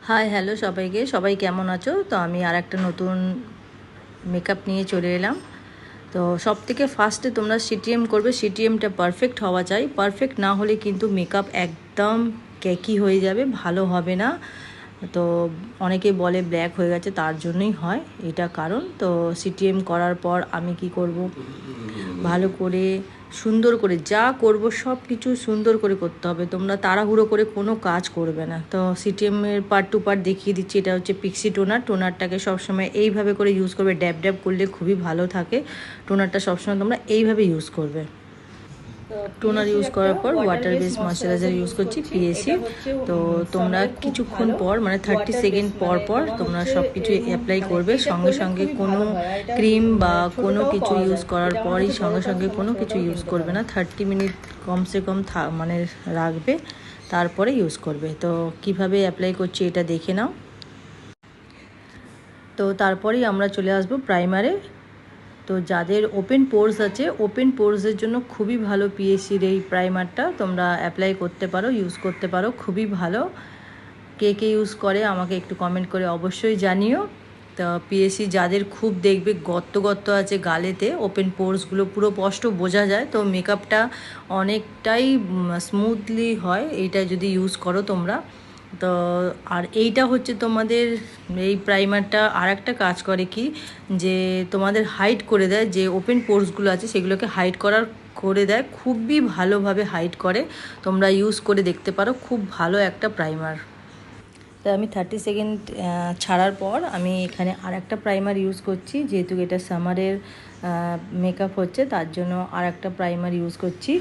Hi hello সবাইকে, সবাই কেমন আছো? তো আমি আর একটা নতুন মেকআপ নিয়ে চলে এলাম। তো সব থেকে ফার্স্টে তোমরা সিটিএম করবে। সিটিএমটা পারফেক্ট হওয়া চাই। পারফেক্ট না হলে কিন্তু মেকআপ একদম ক্যাকি হয়ে যাবে, ভালো হবে না। তো অনেকে বলে ব্ল্যাক হয়ে গেছে, তার জন্যই হয় এটা কারণ। তো সিটিএম করার পর আমি কি করব, ভালো করে সুন্দর করে যা করব সব কিছু সুন্দর করে করতে হবে। তোমরা তাড়াহুড়ো করে কোনো কাজ করবে না। তো সিটিএমের পার্ট টু পার্ট দেখিয়ে দিচ্ছি। এটা হচ্ছে পিক্সি টোনার। টোনারটাকে সবসময় এইভাবে করে ইউজ করবে, ড্যাব ড্যাব করলে খুবই ভালো থাকে। টোনারটা সবসময় তোমরা এইভাবে ইউজ করবে। টোনার ইউজ করার পর ওয়াটার বেস ময়শ্চারাইজার ইউজ করছি পিএসি। তো তোমরা কিছুক্ষণ পর মানে 30 সেকেন্ড পর পর তোমরা সব কিছু অ্যাপ্লাই করবে। সঙ্গে সঙ্গে কোনো ক্রিম বা কোনো কিছু ইউজ করার পরই সঙ্গে সঙ্গে কোনো কিছু ইউজ করবে না। 30 মিনিট কমসে কম মানে রাখবে, তারপরে ইউজ করবে। তো কিভাবে অ্যাপ্লাই করছি এটা দেখে নাও। তো তারপরেই আমরা চলে আসবো প্রাইমারে। তো যাদের ওপেন পোর্স আছে, ওপেন পোর্সের জন্য খুবই ভালো পিএসির এই প্রাইমারটা। তোমরা অ্যাপ্লাই করতে পারো, ইউজ করতে পারো, খুবই ভালো। কে কে ইউজ করে আমাকে একটু কমেন্ট করে অবশ্যই জানিও। তো পিএসি যাদের খুব দেখবে গর্ত গর্ত আছে গালেতে, ওপেন পোর্সগুলো পুরো স্পষ্ট বোঝা যায়, তো মেকআপটা অনেকটাই স্মুথলি হয় এইটা যদি ইউজ করো তোমরা। তো আর এইটা হচ্ছে তোমাদের এই প্রাইমারটা আর একটা কাজ করে কি, যে তোমাদের হাইড করে দেয়, যে ওপেন পোর্সগুলো আছে সেগুলোকে হাইড করে দেয়, খুবই ভালোভাবে হাইড করে। তোমরা ইউজ করে দেখতে পারো, খুব ভালো একটা প্রাইমার। তো আমি 30 সেকেন্ড ছাড়ার পর আমি এখানে আর একটা প্রাইমার ইউজ করছি, যেহেতু এটা সামারের মেকআপ হচ্ছে তার জন্য আর একটা প্রাইমার ইউজ করছি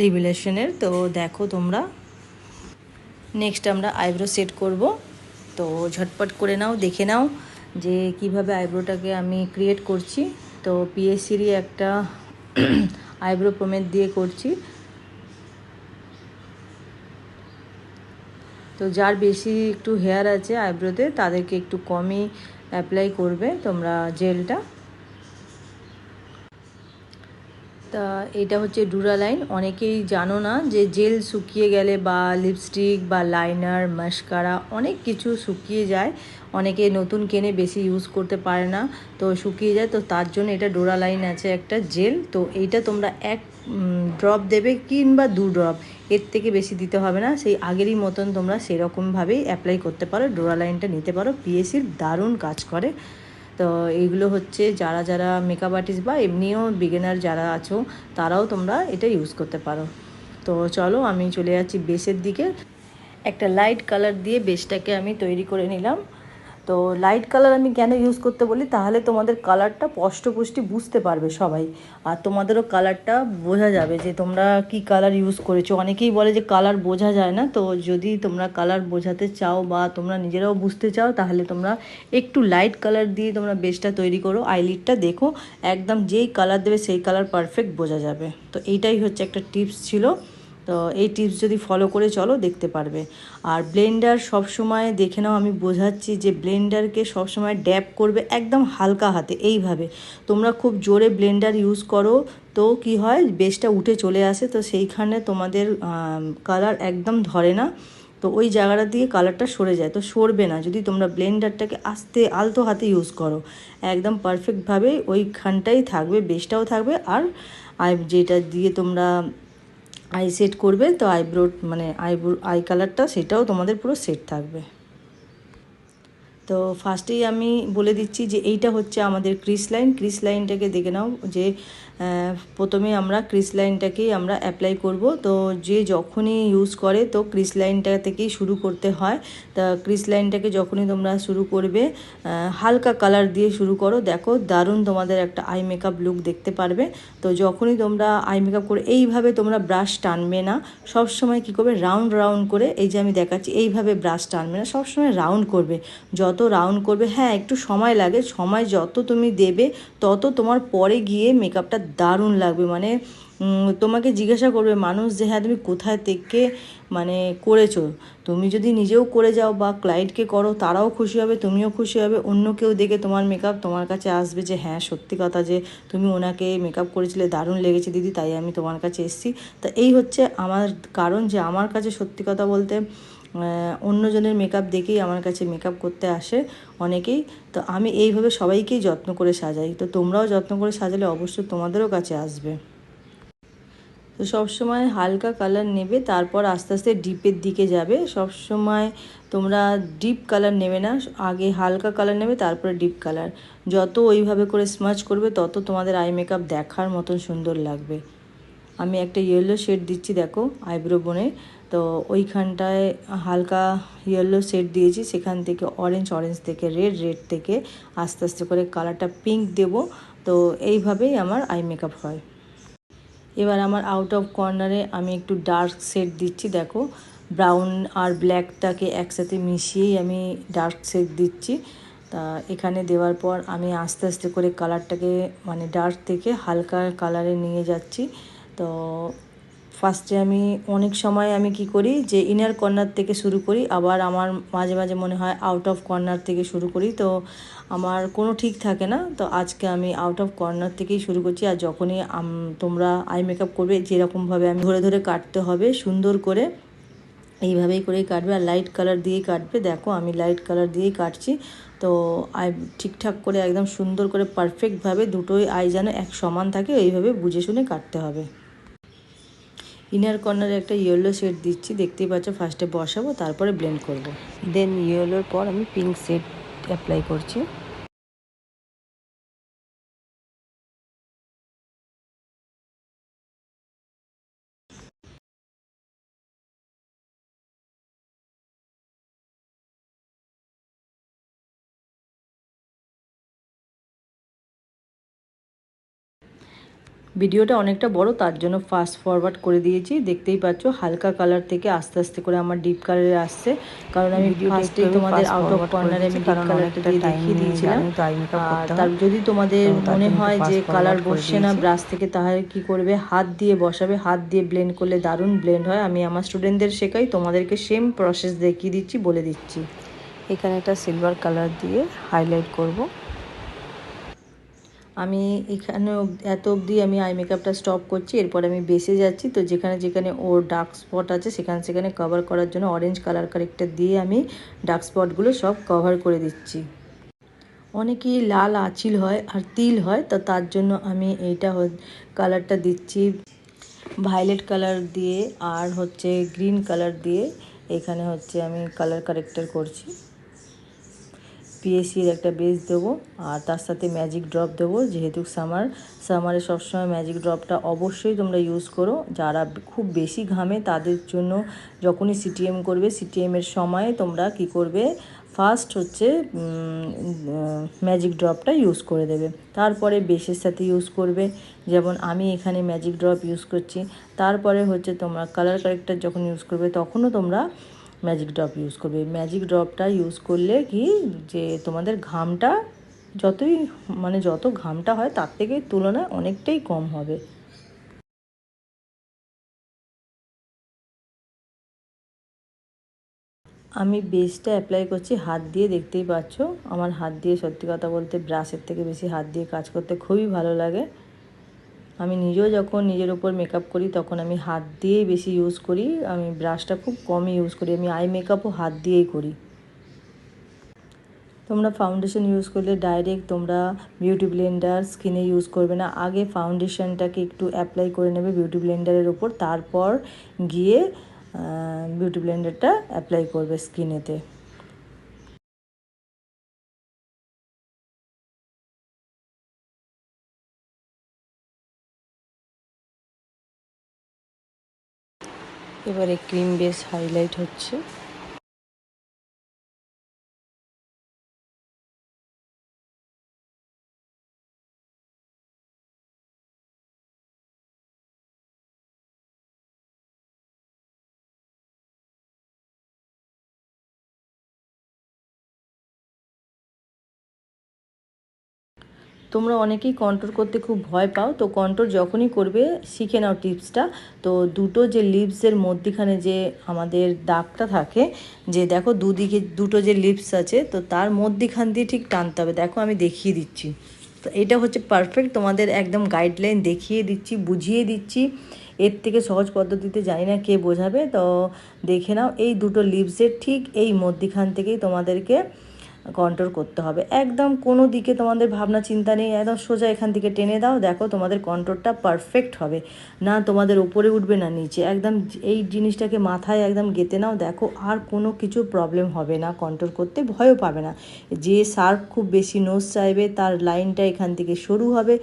রিভেলেশনের। তো দেখো তোমরা, নেক্সট আমরা আইব্রো সেট করব। তো ঝটপট করে নাও, দেখে নাও যে কিভাবে আইব্রোটাকে আমি ক্রিয়েট করছি। তো পিএসসিরই একটা আইব্রো পোমেড দিয়ে করছি। তো যার বেশি একটু হেয়ার আছে আইব্রোতে তাদেরকে একটু কমই অ্যাপ্লাই করবে তোমরা জেলটা। তা এটা হচ্ছে ডুরালাইন। অনেকেই জানো না যে জেল শুকিয়ে গেলে বা লিপস্টিক বা লাইনার মাস্কারা অনেক কিছু শুকিয়ে যায়, অনেকে নতুন কেনে বেশি ইউজ করতে পারে না, তো শুকিয়ে যায়। তো তার জন্য এটা ডুরালাইন আছে একটা জেল। তো এইটা তোমরা এক ড্রপ দেবে কিংবা 2 ড্রপ, এর থেকে বেশি দিতে হবে না। সেই আগেরই মতন তোমরা সেরকমভাবেই অ্যাপ্লাই করতে পারো, ডুরালাইনটা নিতে পারো। পিএসির দারুণ কাজ করে। তো এইগুলো হচ্ছে যারা যারা মেকআপ আর্টিস্ট বা এমনিও বিগিনার যারা আছো তারাও তোমরা এটা ইউজ করতে পারো। তো চলো আমি চলে যাচ্ছি বেসের দিকে। একটা লাইট কালার দিয়ে বেসটাকে আমি তৈরি করে নিলাম। তো লাইট কালার আমি কেন ইউজ করতে বলি, তাহলে তোমাদের কালারটা স্পষ্টপুষ্টি বুঝতে পারবে সবাই, আর তোমাদেরও কালারটা বোঝা যাবে যে তোমরা কি কালার ইউজ করেছো। অনেকেই বলে যে কালার বোঝা যায় না, তো যদি তোমরা কালার বোঝাতে চাও বা তোমরা নিজেরাও বুঝতে চাও তাহলে তোমরা একটু লাইট কালার দিয়ে তোমরা বেসটা তৈরি করো। আইলিডটা দেখো একদম যেই কালার দেবে সেই কালার পারফেক্ট বোঝা যাবে। তো এইটাই হচ্ছে একটা টিপস ছিল। তো এই টিপস যদি ফলো করে চলো দেখতে পারবে। আর ব্লেন্ডার সব সময় দেখে নাও, আমি বোঝাচ্ছি যে ব্লেন্ডারকে সবসময় ড্যাব করবে একদম হালকা হাতে এইভাবে। তোমরা খুব জোরে ব্লেন্ডার ইউজ করো তো কি হয়, বেসটা উঠে চলে আসে, তো সেইখানে তোমাদের কালার একদম ধরে না। তো ওই জায়গাটা দিয়ে কালারটা সরে যায়, তো সরবে না যদি তোমরা ব্লেন্ডারটাকে আস্তে আলতো হাতে ইউজ করো। একদম পারফেক্টভাবে ওইখানটাই থাকবে, বেসটাও থাকবে, আর যেটা দিয়ে তোমরা আই সেট করবে, তো আইব্রো মানে আই কালারটা সেটাও তোমাদের পুরো সেট থাকবে। তো ফার্স্টেই আমি বলে দিচ্ছি যে এইটা হচ্ছে আমাদের ক্রিস লাইন। ক্রিস লাইনটাকে দেখে নাও যে প্রথমে আমরা ক্রিস লাইনটাকেই আমরা অ্যাপ্লাই করব। তো যে যখনই ইউজ করে তো ক্রিস লাইনটা থেকেই শুরু করতে হয়। তা ক্রিস লাইনটাকে যখনই তোমরা শুরু করবে হালকা কালার দিয়ে শুরু করো, দেখো দারুণ তোমাদের একটা আই মেকআপ লুক দেখতে পারবে। তো যখনই তোমরা আই মেকআপ করে এইভাবে তোমরা ব্রাশ টানবে না, সব সময় কী করবে রাউন্ড রাউন্ড করে, এই যে আমি দেখাচ্ছি এইভাবে ব্রাশ টানবে না, সবসময় রাউন্ড করবে। যত রাউন্ড করবে, হ্যাঁ একটু সময় লাগে, সময় যত তুমি দেবে তত তোমার পরে গিয়ে মেকআপটা দারুণ লাগবে। মানে তোমাকে জিজ্ঞাসা করবে মানুষ যে হ্যাঁ তুমি কোথায় থেকে মানে করেছো। তুমি যদি নিজেও করে যাও বা ক্লায়েন্টকে করো তারাও খুশি হবে, তুমিও খুশি হবে, অন্য কেউ দেখে তোমার মেকআপ তোমার কাছে আসবে যে হ্যাঁ সত্যি কথা যে তুমি ওনাকে মেকআপ করেছিলে, দারুণ লেগেছে দিদি, তাই আমি তোমার কাছে এসেছি। তা এই হচ্ছে আমার কারণ যে আমার কাছে সত্যি কথা বলতে অন্যজনের মেকআপ দেখেই আমার কাছে মেকআপ করতে আসে অনেকেই। তো আমি এইভাবে সবাইকেই যত্ন করে সাজাই। তো তোমরাও যত্ন করে সাজালে অবশ্যই তোমাদেরও কাছে আসবে। তো সবসময় হালকা কালার নেবে, তারপর আস্তে আস্তে ডিপের দিকে যাবে। সবসময় তোমরা ডিপ কালার নেবে না, আগে হালকা কালার নেবে তারপরে ডিপ কালার। যত ওইভাবে করে স্মাচ করবে তত তোমাদের আই মেকআপ দেখার মতন সুন্দর লাগবে। আমি একটা ইয়েলো শেড দিচ্ছি দেখো আইব্রো বোনে। তো ওইখানটায় হালকা ইয়েলো শেড দিয়েছি, সেখান থেকে অরেঞ্জ থেকে রেড থেকে আস্তে আস্তে করে কালারটা পিঙ্ক দেব। তো এইভাবেই আমার আই মেকআপ হয়। এবার আমার আউট অফ কর্নারে আমি একটু ডার্ক শেড দিচ্ছি দেখো, ব্রাউন আর ব্ল্যাকটাকে একসাথে মিশিয়েই আমি ডার্ক শেড দিচ্ছি। তা এখানে দেওয়ার পর আমি আস্তে আস্তে করে কালারটাকে মানে ডার্ক থেকে হালকা কালারে নিয়ে যাচ্ছি। তো ফার্স্টে আমি অনেক সময় আমি কি করি যে ইনার কর্নার থেকে শুরু করি, আবার আমার মাঝে মাঝে মনে হয় আউট অফ কর্নার থেকে শুরু করি। তো আমার কোনো ঠিক থাকে না। তো আজকে আমি আউট অফ কর্নার থেকেই শুরু করছি। আর যখনই তোমরা আই মেকআপ করবে যেরকমভাবে আমি ধরে ধরে কাটতে হবে সুন্দর করে, এইভাবেই করেই কাটবে। আর লাইট কালার দিয়েই কাটবে। দেখো আমি লাইট কালার দিয়েই কাটছি। তো আই ঠিকঠাক করে একদম সুন্দর করে পারফেক্টভাবে দুটোই আই যেন এক সমান থাকে, এইভাবে বুঝে শুনে কাটতে হবে। ইনার কর্নারে একটা ইয়েলো শেড দিচ্ছি, দেখতেই পাচ্ছ। ফার্স্টে বসাবো, তারপরে ব্লেন্ড করব। দেন ইয়েলোর পর আমি পিঙ্ক শেড অ্যাপ্লাই করছি। ভিডিওটা অনেকটা বড়, তার জন্য ফাস্ট ফরওয়ার্ড করে দিয়েছি। দেখতেই পাচ্ছ হালকা কালার থেকে আস্তে আস্তে করে আমার ডিপ কালারে আসছে, কারণ আমি ফার্স্টেই তোমাদের আউট অফ কর্নারে আমি ডিপ কালারটা দিয়ে দেখিয়ে দিয়েছিলাম। আর তার যদি তোমাদের মনে হয় যে কালার বসছে না ব্রাশ থেকে, তাহলে কি করবে, হাত দিয়ে বসাবে। হাত দিয়ে ব্লেন্ড করলে দারুণ ব্লেন্ড হয়। আমি আমার স্টুডেন্টদের শেখাই, তোমাদেরকে সেম প্রসেস দেখিয়ে দিচ্ছি, বলে দিচ্ছি। এখানে একটা সিলভার কালার দিয়ে হাইলাইট করব। আমি এখানে এত অবধি আমি আই মেকআপটা স্টপ করছি। এরপর আমি বেসে যাচ্ছি। তো যেখানে যেখানে ওর ডার্ক স্পট আছে সেখানে কভার করার জন্য অরেঞ্জ কালার কারেক্টার দিয়ে আমি ডার্ক স্পটগুলো সব কভার করে দিচ্ছি। অনেকেই লাল আঁচিল হয় আর তিল হয়, তো তার জন্য আমি এইটা কালারটা দিচ্ছি ভায়োলেট কালার দিয়ে, আর হচ্ছে গ্রিন কালার দিয়ে। এখানে হচ্ছে আমি কালার কারেক্টার করছি। পিএসির একটা বেস দেবো, আর তার সাথে ম্যাজিক ড্রপ দেবো। যেহেতু সামারে সবসময় ম্যাজিক ড্রপটা অবশ্যই তোমরা ইউজ করো। যারা খুব বেশি ঘামে তাদের জন্য যখনই সিটিএম করবে, সিটিএমের সময় তোমরা কি করবে, ফার্স্ট হচ্ছে ম্যাজিক ড্রপটা ইউজ করে দেবে, তারপরে বেসের সাথে ইউজ করবে। যেমন আমি এখানে ম্যাজিক ড্রপ ইউজ করছি। তারপরে হচ্ছে তোমরা কালার কারেক্টার যখন ইউজ করবে তখনও তোমরা ম্যাজিক ড্রপ ইউজ করবে। ম্যাজিক ড্রপটা ইউজ করলে কি যে তোমাদের ঘামটা যত ঘামটা হয় তার থেকে তুলনায় অনেকটাই কম হবে। আমি বেসটা অ্যাপ্লাই করছি হাত দিয়ে, দেখতেই পাচ্ছ। আমার হাত দিয়ে সত্যি কথা বলতে ব্রাশের থেকে বেশি হাত দিয়ে কাজ করতে খুবই ভালো লাগে। আমি নিজেও যখন নিজের উপর মেকআপ করি তখন আমি হাত দিয়েই বেশি ইউজ করি। আমি ব্রাশটা খুব কমই ইউজ করি। আমি আই মেকআপও হাত দিয়েই করি। তোমরা ফাউন্ডেশন ইউজ করলে ডাইরেক্ট তোমরা বিউটি ব্লেন্ডার স্কিনে ইউজ করবে না। আগে ফাউন্ডেশনটাকে একটু অ্যাপ্লাই করে নেবে বিউটি ব্লেন্ডারের ওপর, তারপর গিয়ে বিউটি ব্লেন্ডারটা অ্যাপ্লাই করবে স্কিনেতে। এবারে ক্রিম বেস হাইলাইট হচ্ছে। তোমরা অনেকেই কন্ট্রোল করতে খুব ভয় পাও, তো কন্ট্রোল যখনই করবে শিখে নাও টিপসটা। তো দুটো যে লিপসের মধ্যিখানে যে আমাদের দাগটা থাকে, যে দেখো দুদিকে দুটো যে লিপস আছে, তো তার মধ্যিখান দিয়ে ঠিক টানতে হবে। দেখো আমি দেখিয়ে দিচ্ছি। তো এটা হচ্ছে পারফেক্ট, তোমাদের একদম গাইডলাইন দেখিয়ে দিচ্ছি, বুঝিয়ে দিচ্ছি। এর থেকে সহজ পদ্ধতিতে জানি না কে বোঝাবে। তো দেখে নাও, এই দুটো লিভসের ঠিক এই মধ্যিখান থেকেই তোমাদেরকে কন্ট্রোল করতে হবে। একদম কোনো দিকে তোমাদের ভাবনা চিন্তা নেই, একদম সোজা এখান থেকে টেনে দাও, দেখো তোমাদের কন্ট্রোলটা পারফেক্ট হবে। না তোমাদের ওপরে উঠবে না নিচে, একদম এই জিনিসটাকে মাথায় একদম গেঁথে নাও, দেখো আর কোনো কিছু প্রবলেম হবে না, কন্ট্রোল করতে ভয়ও পাবে না। যে শার্প খুব বেশি নোজ চাইবে তার লাইনটা এখান থেকে সরু হবে,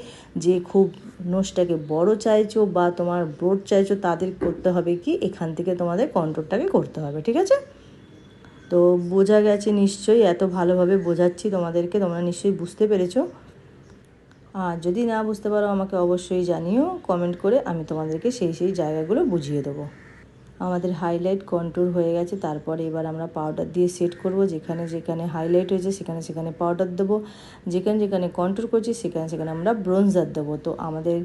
যে খুব নোজটাকে বড় চাইছো বা তোমার ব্রড চাইছো তাদের করতে হবে কি এখান থেকে তোমাদের কন্ট্রোলটাকে করতে হবে, ঠিক আছে? তো বোঝা গেছে নিশ্চয়ই, এত ভালোভাবে বোঝাচ্ছি তোমাদেরকে, তোমরা নিশ্চয়ই বুঝতে পেরেছো। আর যদি না বুঝতে পারো আমাকে অবশ্যই জানিও কমেন্ট করে, আমি তোমাদেরকে সেই জায়গাগুলো বুঝিয়ে দেবো। আমাদের হাইলাইট কন্ট্রোল হয়ে গেছে, তারপরে এবার আমরা পাউডার দিয়ে সেট করব। যেখানে যেখানে হাইলাইট হয়েছে সেখানে সেখানে পাউডার দেবো, যেখানে যেখানে কন্ট্রোল করছি সেখানে সেখানে আমরা ব্রোঞ্জার দেবো। তো আমাদের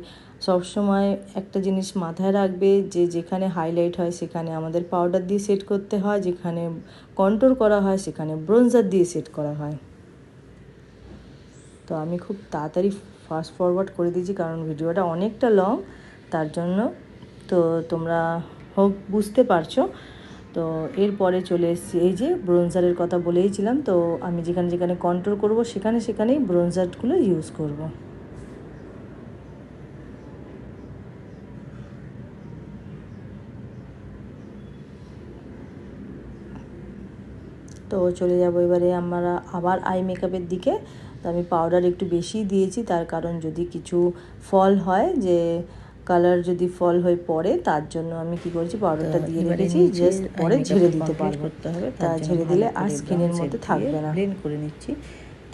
সবসময় একটা জিনিস মাথায় রাখবে যে যেখানে হাইলাইট হয় সেখানে আমাদের পাউডার দিয়ে সেট করতে হয়, যেখানে কন্ট্রোল করা হয় সেখানে ব্রোঞ্জার দিয়ে সেট করা হয়। তো আমি খুব তাড়াতাড়ি ফাস্ট ফরওয়ার্ড করে দিয়েছি কারণ ভিডিওটা অনেকটা লং, তার জন্য। তো তোমরা হোক বুঝতে পারছো। তো এরপরে চলে এসেছি, এই যে ব্রোঞ্জারের কথা বলেইছিলাম, তো আমি যেখানে যেখানে কন্ট্রোল করব সেখানে সেখানেই ব্রোঞ্জারগুলো ইউজ করব। তো চলে যাব এবারে আমরা আবার আই মেকআপের দিকে। তো আমি পাউডার একটু বেশি দিয়েছি, তার কারণ যদি কিছু ফল হয়, যে কালার যদি ফল হয়ে পড়ে, তার জন্য আমি কি করেছি পাউডারটা দিয়ে রেখেছি, জাস্ট পরে ঝেড়ে দিতে পারবো। তা ঝেড়ে দিলে আর স্কিনের মধ্যে থাকবে না। ব্লেন্ড করে নিচ্ছি,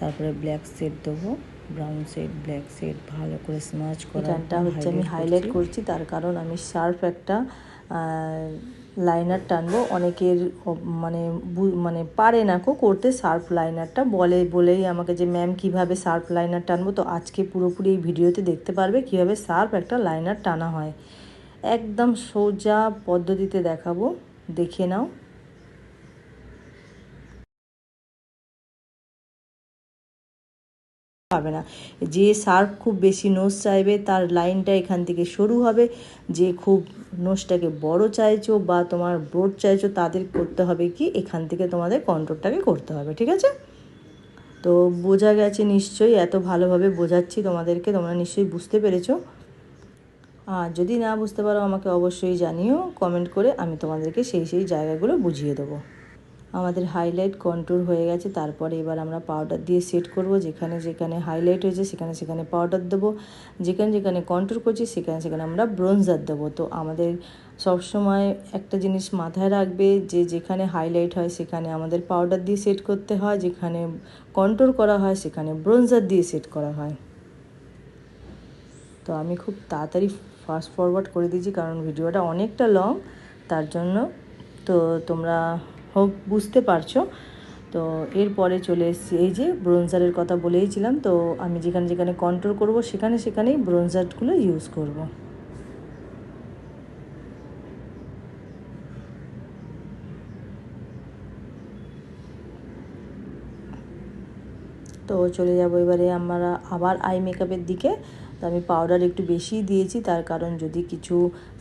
তারপরে ব্ল্যাক শেড দেবো, ব্রাউন শেড, ব্ল্যাক শেড ভালো করে স্মাচ করার পর এখানটা হচ্ছে আমি হাইলাইট করছি, তার কারণ আমি শার্প একটা লাইনার টানবো। অনেকের মানে মানে পারে না করতে শার্প লাইনারটা, বলেই আমাকে যে ম্যাম কীভাবে শার্প লাইনার টানবো। তো আজকে পুরোপুরি এই ভিডিওতে দেখতে পারবে কীভাবে শার্প একটা লাইনার টানা হয়, একদম সোজা পদ্ধতিতে দেখাবো, দেখে নাও। পাবে না, যে শার্প খুব বেশি নোজ চাইবে তার লাইনটা এখান থেকে সরু হবে, যে খুব নোজটাকে বড় চাইছো বা তোমার ব্রড চাইছো তাদের করতে হবে কি এখান থেকে তোমাদের কন্ট্রোলটাকে করতে হবে, ঠিক আছে? তো বোঝা গেছে নিশ্চয়ই, এত ভালোভাবে বোঝাচ্ছি তোমাদেরকে, তোমরা নিশ্চয়ই বুঝতে পেরেছো। আর যদি না বুঝতে পারো আমাকে অবশ্যই জানিও কমেন্ট করে, আমি তোমাদেরকে সেই জায়গাগুলো বুঝিয়ে দেবো। আমাদের হাইলাইট কন্ট্রোল হয়ে গেছে, তারপরে এবার আমরা পাউডার দিয়ে সেট করব। যেখানে যেখানে হাইলাইট হয়েছে সেখানে সেখানে পাউডার দেবো, যেখানে যেখানে কন্ট্রোল করছি সেখানে সেখানে আমরা ব্রোঞ্জার দেবো। তো আমাদের সবসময় একটা জিনিস মাথায় রাখবে যে যেখানে হাইলাইট হয় সেখানে আমাদের পাউডার দিয়ে সেট করতে হয়, যেখানে কন্ট্রোল করা হয় সেখানে ব্রোঞ্জার দিয়ে সেট করা হয়। তো আমি খুব তাড়াতাড়ি ফাস্ট ফরওয়ার্ড করে দিয়েছি কারণ ভিডিওটা অনেকটা লং, তার জন্য। তো তোমরা হোক বুঝতে পারছো। তো এরপরে চলে এসেছি, এই যে ব্রোঞ্জারের কথা বলেইছিলাম, তো আমি যেখানে যেখানে কন্ট্রোল করব সেখানে সেখানেই ব্রোঞ্জারগুলো ইউজ করব। তো চলে যাব এবারে আমরা আবার আই মেকআপের দিকে। তো আমি পাউডার একটু বেশি দিয়েছি, তার কারণ যদি কিছু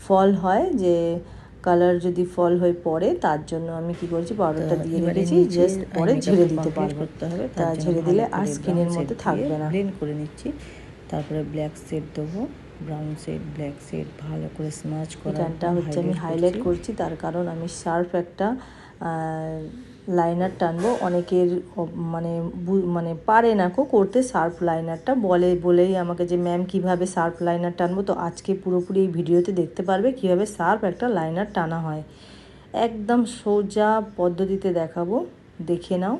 ফল হয়, যে কালার যদি ফল হয়ে পড়ে, তার জন্য আমি কি করেছি পাউডারটা দিয়ে রেখেছি, জাস্ট পরে ঝেড়ে দিতে পারবো। তা ঝেড়ে দিলে আর স্কিনের মধ্যে থাকবে না। ব্লেন্ড করে নিচ্ছি, তারপরে ব্ল্যাক শেড দেবো, ব্রাউন শেড, ব্ল্যাক শেড ভালো করে স্মাচ করার পর এখানটা হচ্ছে আমি হাইলাইট করছি, তার কারণ আমি শার্প একটা লাইনার টানবো। অনেকের মানে পারে না করতে শার্প লাইনারটা, বলেই আমাকে যে ম্যাম কীভাবে শার্প লাইনার টানবো। তো আজকে পুরোপুরি এই ভিডিওতে দেখতে পারবে কীভাবে শার্প একটা লাইনার টানা হয়, একদম সোজা পদ্ধতিতে দেখাবো, দেখে নাও।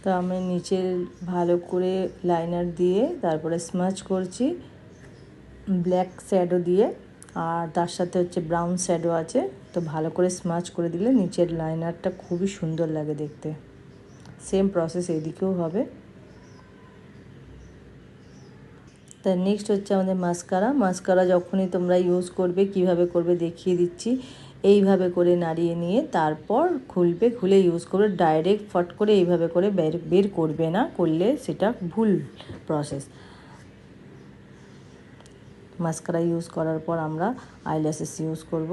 তো আমি নিচে ভালো করে লাইনার দিয়ে তারপরে স্মাচ করছি ব্ল্যাক শ্যাডো দিয়ে, আর তার সাথে হচ্ছে ব্রাউন শ্যাডো আছে। তো ভালো করে স্মাচ করে দিলে নিচের লাইনারটা খুবই সুন্দর লাগে দেখতে। সেম প্রসেস এদিকেও হবে। তা নেক্সট হচ্ছে আমাদের মাস্কারা যখনই তোমরা ইউজ করবে কিভাবে করবে দেখিয়ে দিচ্ছি। এইভাবে করে নাড়িয়ে নিয়ে তারপর খুলে ইউজ করবে। ডাইরেক্ট ফট করে এইভাবে করে বের করবে না, করলে সেটা ভুল প্রসেস। মাস্কারা ইউজ করার পর আমরা আইল্যাশেস ইউজ করব।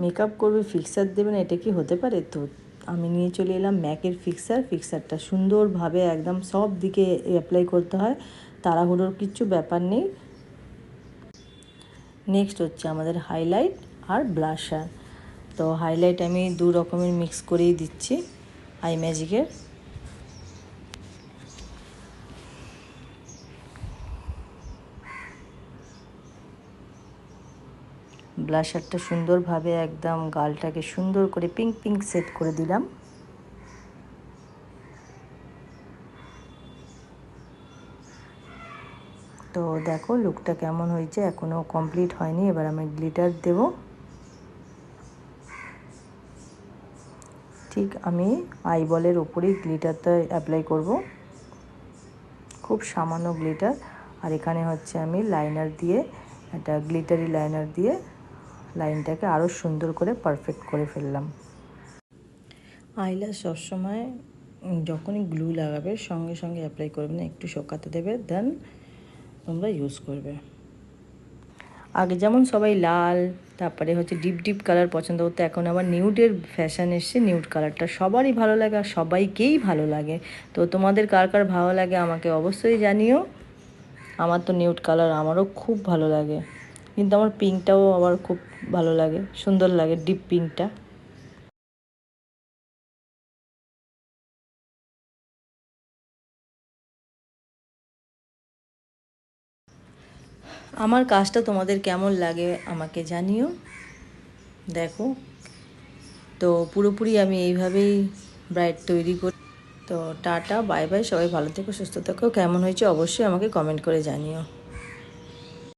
মেকআপ করবে ফিক্সার দেবে না, এটা কি হতে পারে? তো আমি নিয়ে চলে এলাম ম্যাকের ফিক্সারটা সুন্দরভাবে একদম সব দিকে অ্যাপ্লাই করতে হয়, তাড়াহুড়োর কিচ্ছু ব্যাপার নেই। নেক্সট হচ্ছে আমাদের হাইলাইট আর ব্লাশার। তো হাইলাইট আমি 2 রকমের মিক্স করেই দিচ্ছি আই ম্যাজিকের। ব্লাশারটা সুন্দরভাবে একদম গালটাকে সুন্দর করে পিঙ্ক সেট করে দিলাম। তো দেখো লুকটা কেমন হয়েছে, এখনও কমপ্লিট হয়নি। এবার আমি গ্লিটার দেব। ঠিক আমি আইবলের ওপরেই গ্লিটারটা অ্যাপ্লাই করব, খুব সামান্য গ্লিটার। আর এখানে হচ্ছে আমি লাইনার দিয়ে, একটা গ্লিটারি লাইনার দিয়ে লাইনটাকে আরও সুন্দর করে পারফেক্ট করে ফেললাম। আইল্যাশ সবসময় যখনই গ্লু লাগাবে সঙ্গে সঙ্গে অ্যাপ্লাই করবে না, একটু শোকাতে দেবে, দেন তোমরা ইউজ করবে। আগে যেমন সবাই লাল তারপরে হচ্ছে ডিপ কালার পছন্দ করতো, এখন আবার নিউডের ফ্যাশন এসছে। নিউড কালারটা সবারই ভালো লাগে আর সবাইকেই ভালো লাগে। তো তোমাদের কার কার ভালো লাগে আমাকে অবশ্যই জানিও। আমার তো নিউড কালার আমারও খুব ভালো লাগে, কিন্তু আমার পিঙ্কটাও আবার খুব ভালো লাগে, সুন্দর লাগে ডিপ পিঙ্কটা। আমার কাজটা তোমাদের কেমন লাগে আমাকে জানিও। দেখো তো পুরোপুরি আমি এইভাবেই ব্রাইড তৈরি করি। তো টাটা বাই বাই, সবাই ভালো থেকো সুস্থ থেকো। কেমন হয়েছে অবশ্যই আমাকে কমেন্ট করে জানিও।